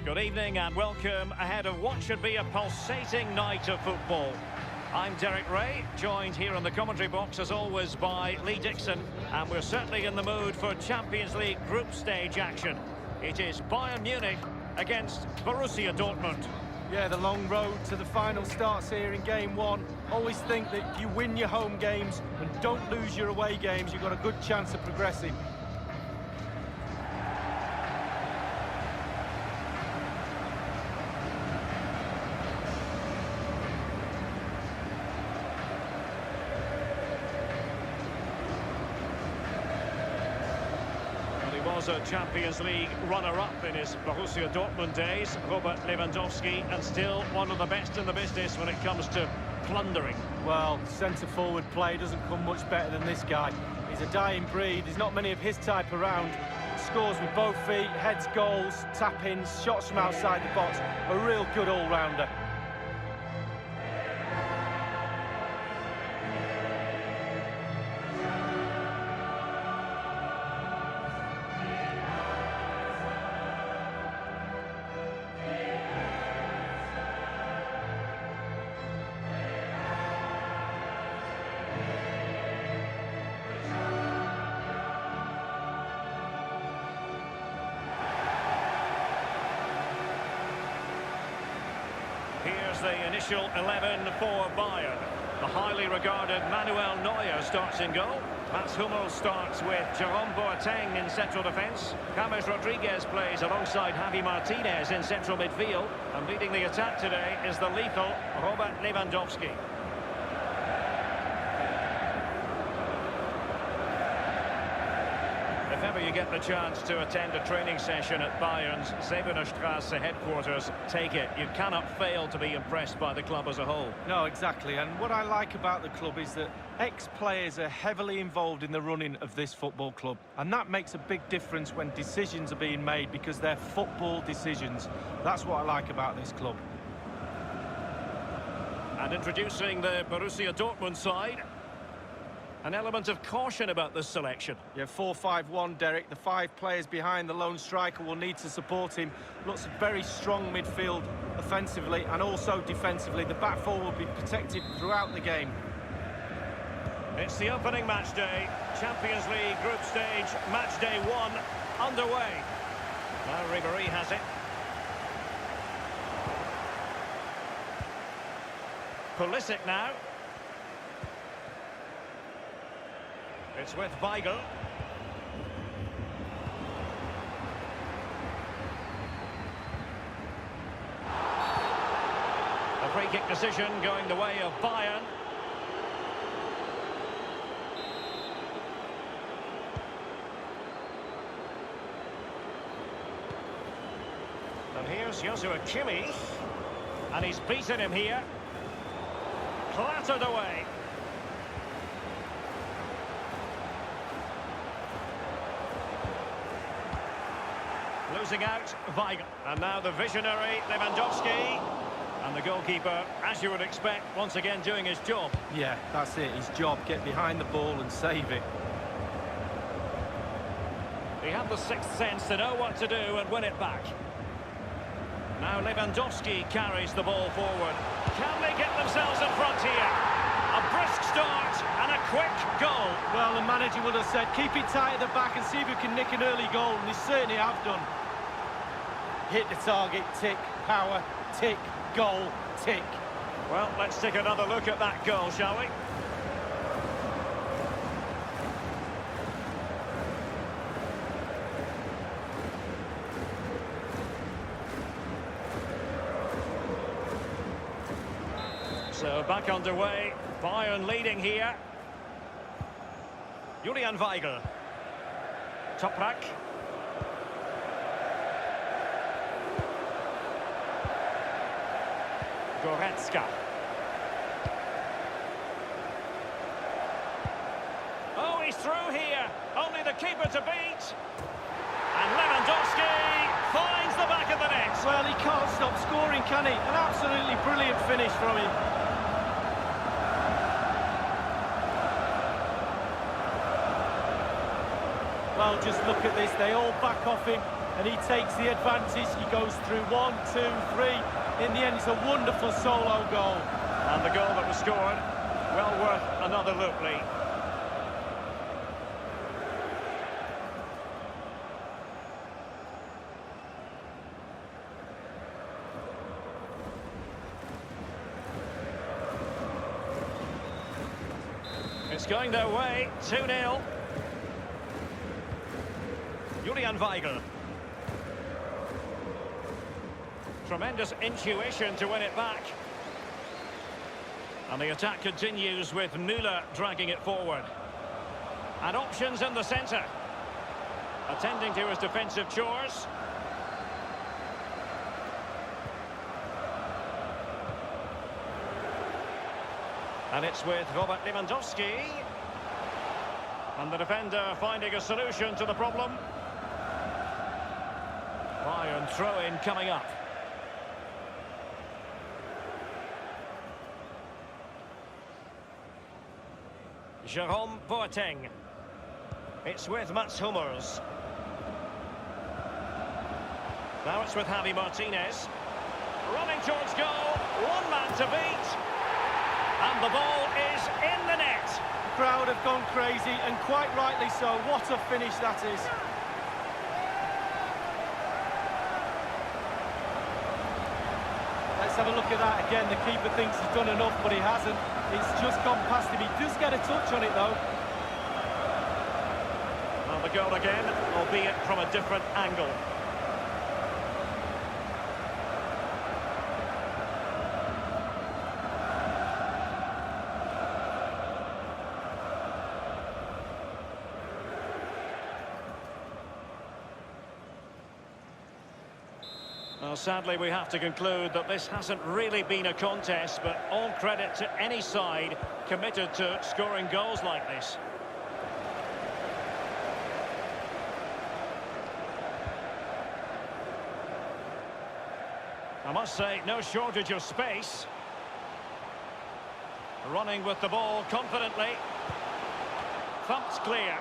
Good evening and welcome ahead of what should be a pulsating night of football. I'm Derek Ray, joined here in the commentary box as always by Lee Dixon, and we're certainly in the mood for Champions League group stage action. It is Bayern Munich against Borussia Dortmund. Yeah, the long road to the final starts here in game one. Always think that if you win your home games and don't lose your away games, you've got a good chance of progressing. Was a Champions League runner-up in his Borussia Dortmund days, Robert Lewandowski, and still one of the best in the business when it comes to plundering. Well, centre-forward play doesn't come much better than this guy. He's a dying breed, there's not many of his type around. Scores with both feet, heads goals, tap-ins, shots from outside the box. A real good all-rounder. Here's the initial 11 for Bayern. The highly regarded Manuel Neuer starts in goal. Mats Hummels starts with Jerome Boateng in central defence. James Rodriguez plays alongside Javi Martinez in central midfield. And leading the attack today is the lethal Robert Lewandowski. If ever you get the chance to attend a training session at Bayern's Zevenerstrasse headquarters, take it. You cannot fail to be impressed by the club as a whole. No, exactly. And what I like about the club is that ex-players are heavily involved in the running of this football club. And that makes a big difference when decisions are being made because they're football decisions. That's what I like about this club. And introducing the Borussia Dortmund side. An element of caution about this selection. Yeah, 4-5-1, Derek. The 5 players behind the lone striker will need to support him. Looks very strong midfield offensively and also defensively. The back four will be protected throughout the game. It's the opening match day. Champions League group stage, match day 1 underway. Now Ribéry has it. Pulisic now. It's with Weigl. A free kick decision going the way of Bayern. And here's Joshua Kimmich. And he's beaten him here. Clattered away. Losing out, Weigl. And now the visionary, Lewandowski. And the goalkeeper, as you would expect, once again doing his job. Yeah, that's it, his job. Get behind the ball and save it. He had the sixth sense to know what to do and win it back. Now Lewandowski carries the ball forward. Can they get themselves in front here? A brisk start and a quick goal. Well, the manager would have said, keep it tight at the back and see if we can nick an early goal, and they certainly have done. Hit the target, tick, power, tick, goal, tick. Well, let's take another look at that goal, shall we? So back underway, Bayern leading here. Julian Weigl. Toprak. Goretzka. Oh, he's through here. Only the keeper to beat. And Lewandowski finds the back of the net. Well, he can't stop scoring, can he? An absolutely brilliant finish from him. Well, just look at this. They all back off him. and he takes the advantage. He goes through 1, 2, 3. In the end, it's a wonderful solo goal. And the goal that was scored, well worth another look, Lee. It's going their way, 2-0. Julian Weigl. Tremendous intuition to win it back. And the attack continues with Müller dragging it forward. And options in the centre. Attending to his defensive chores. And it's with Robert Lewandowski. And the defender finding a solution to the problem. Bayern throw-in coming up. Jerome Boateng. It's with Mats Hummels. Now it's with Javi Martinez. Running towards goal. One man to beat. And the ball is in the net. The crowd have gone crazy, and quite rightly so. What a finish that is. Let's have a look at that again. The keeper thinks he's done enough, but he hasn't. It's just gone past him. He does get a touch on it, though. And the goal again, albeit from a different angle. Well, sadly, we have to conclude that this hasn't really been a contest, but all credit to any side committed to scoring goals like this. I must say, no shortage of space. Running with the ball confidently. Thumped clear.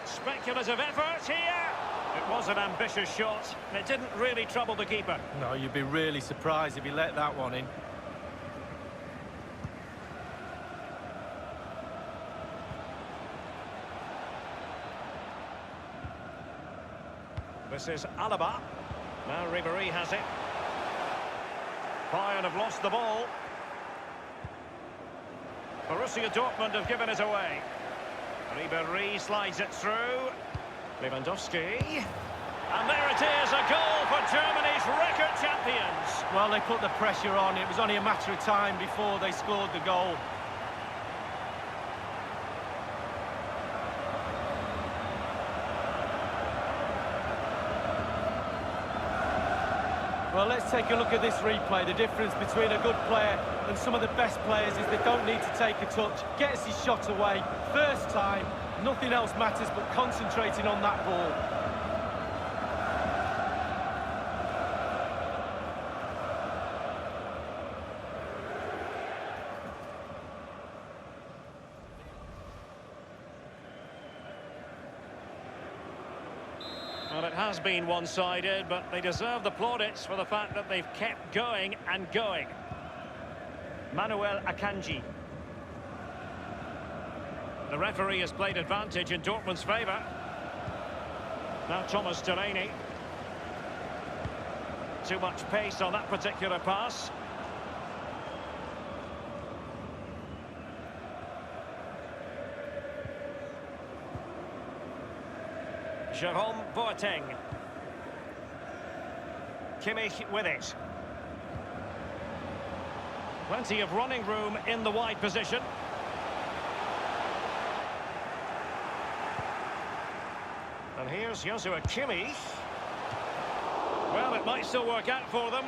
Speculative effort here. It was an ambitious shot, and it didn't really trouble the keeper. No, you'd be really surprised if he let that one in. This is Alaba. Now Ribéry has it. Bayern have lost the ball. Borussia Dortmund have given it away. Ribéry slides it through. Lewandowski. And there it is, a goal for Germany's record champions. Well, they put the pressure on. It was only a matter of time before they scored the goal. Well, let's take a look at this replay. The difference between a good player and some of the best players is they don't need to take a touch. Gets his shot away. First time, nothing else matters but concentrating on that ball. Well, it has been one-sided, but they deserve the plaudits for the fact that they've kept going and going. Manuel Akanji. The referee has played advantage in Dortmund's favour. Now Thomas Delaney. Too much pace on that particular pass. Jerome Boateng. Kimmich with it. Plenty of running room in the wide position. And here's Joshua Kimmich. Well, it might still work out for them.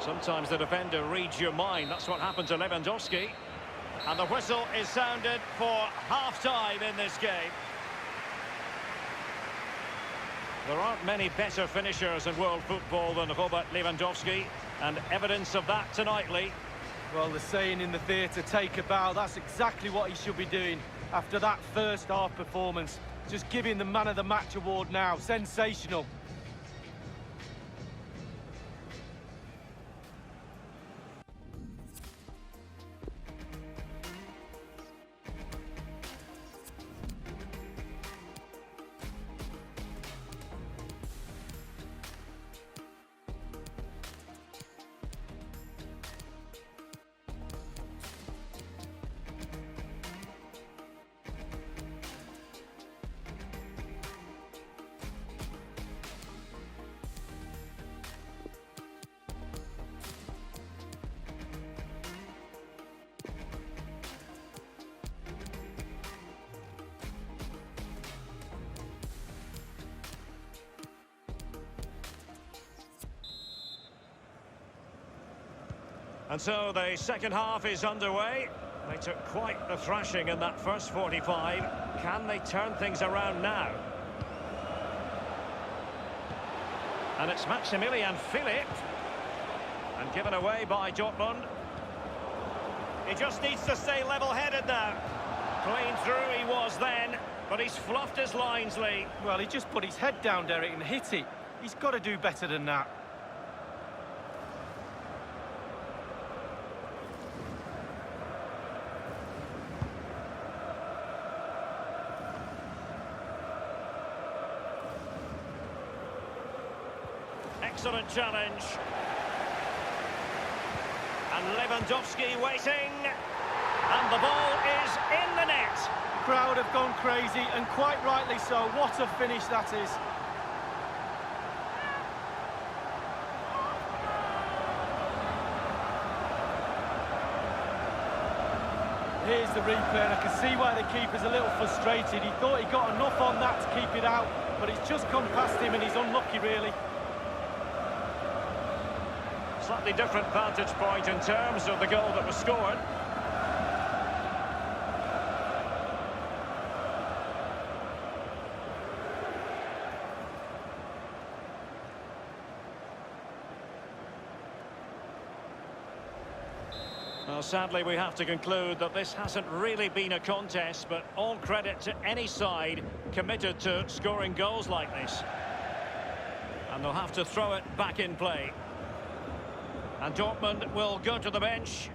Sometimes the defender reads your mind. That's what happened to Lewandowski. And the whistle is sounded for half-time in this game. There aren't many better finishers in world football than Robert Lewandowski, and evidence of that tonight, Lee. Well, the saying in the theatre, take a bow, that's exactly what he should be doing after that first half performance. Just giving the man of the match award now. Sensational. And so the second half is underway. They took quite the thrashing in that first 45. Can they turn things around now? And it's Maximilian Philipp. And given away by Dortmund. He just needs to stay level-headed now. Clean through he was then, but he's fluffed his lines, Lee. Well, he just put his head down, Derek, and hit it. He's got to do better than that. Excellent challenge. And Lewandowski waiting. And the ball is in the net. The crowd have gone crazy, and quite rightly so. What a finish that is. Here's the replay, and I can see why the keeper's a little frustrated. He thought he got enough on that to keep it out, but it's just come past him, and he's unlucky, really. Slightly different vantage point in terms of the goal that was scored. Well, sadly, we have to conclude that this hasn't really been a contest, but all credit to any side committed to scoring goals like this. And they'll have to throw it back in play. And Dortmund will go to the bench.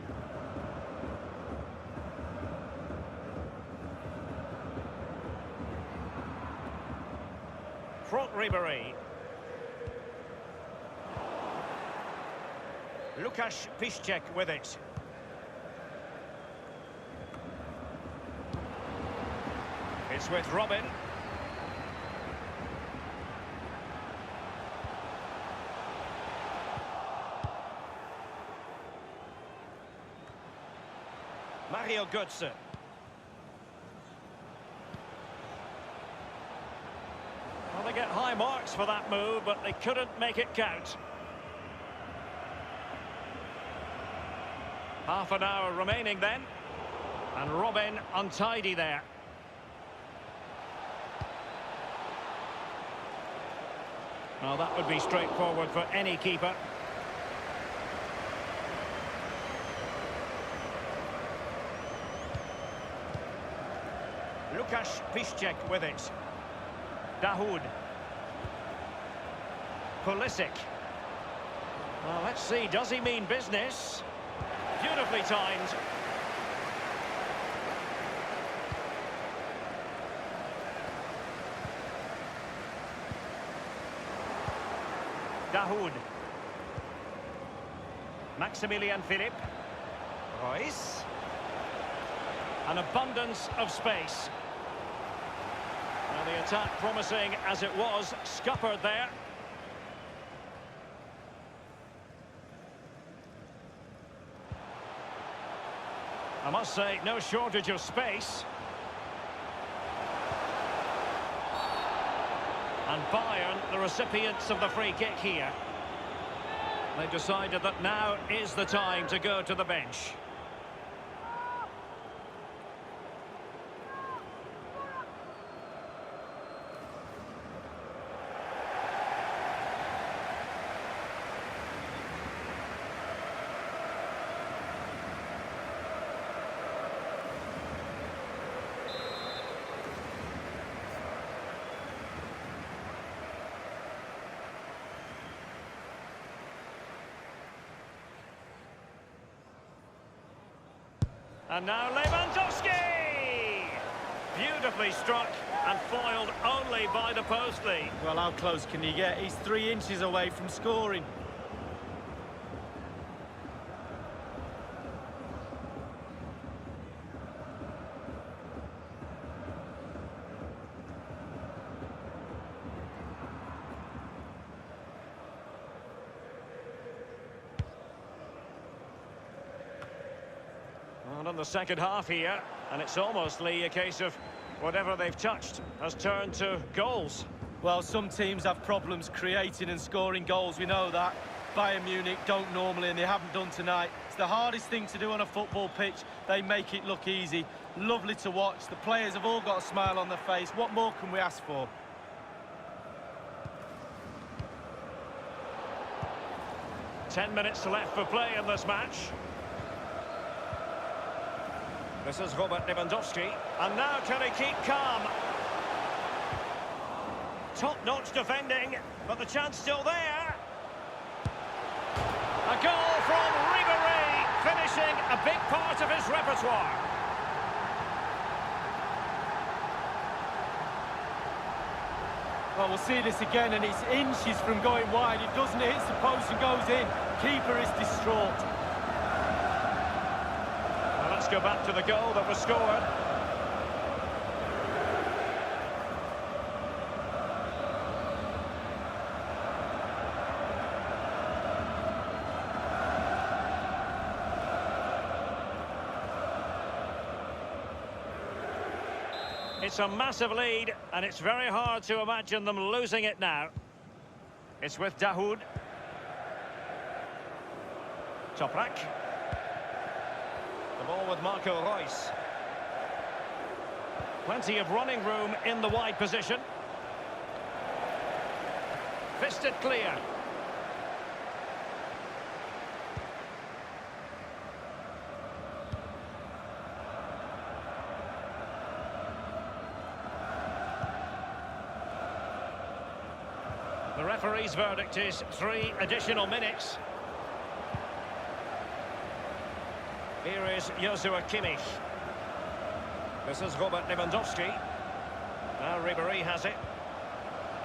Front Ribéry. Łukasz Piszczek with it. It's with Robin. Mario Götze. Well, they get high marks for that move, but they couldn't make it count. Half an hour remaining then. And Robin untidy there. Well, that would be straightforward for any keeper. Łukasz Piszczek with it. Dahoud. Pulisic. Well, let's see, does he mean business? Beautifully timed. Dahoud. Maximilian Philipp. Royce. An abundance of space. Now the attack promising as it was, scuppered there. I must say, no shortage of space. And Bayern, the recipients of the free kick here. They've decided that now is the time to go to the bench. And now Lewandowski! Beautifully struck and foiled only by the post lead. Well, how close can you get? He's 3 inches away from scoring. And on the second half here, and it's almost, Lee, a case of whatever they've touched has turned to goals. Well, some teams have problems creating and scoring goals, we know that. Bayern Munich don't normally, and they haven't done tonight. It's the hardest thing to do on a football pitch. They make it look easy. Lovely to watch. The players have all got a smile on their face. What more can we ask for? Ten minutes left for play in this match. This is Robert Lewandowski, and now can he keep calm? Top-notch defending, but the chance still there. A goal from Ribéry, finishing a big part of his repertoire. Well, we'll see this again, and it's inches from going wide. It doesn't, it hits the post and goes in. Keeper is distraught. Let's go back to the goal that was scored. It's a massive lead, and it's very hard to imagine them losing it now. It's with Dahoud. Toprak. The ball with Marco Reus. Plenty of running room in the wide position. Fisted clear. The referee's verdict is 3 additional minutes. Here is Joshua Kimmich. This is Robert Lewandowski. Now Ribéry has it.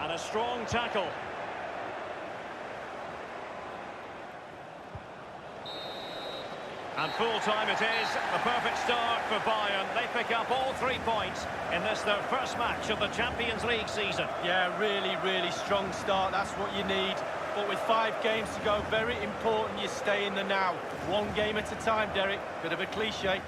And a strong tackle. And full time it is. A perfect start for Bayern. They pick up all 3 points in this, their first match of the Champions League season. Yeah, really, really strong start. That's what you need. But with 5 games to go, very important you stay in the now. 1 game at a time, Derek. Bit of a cliche.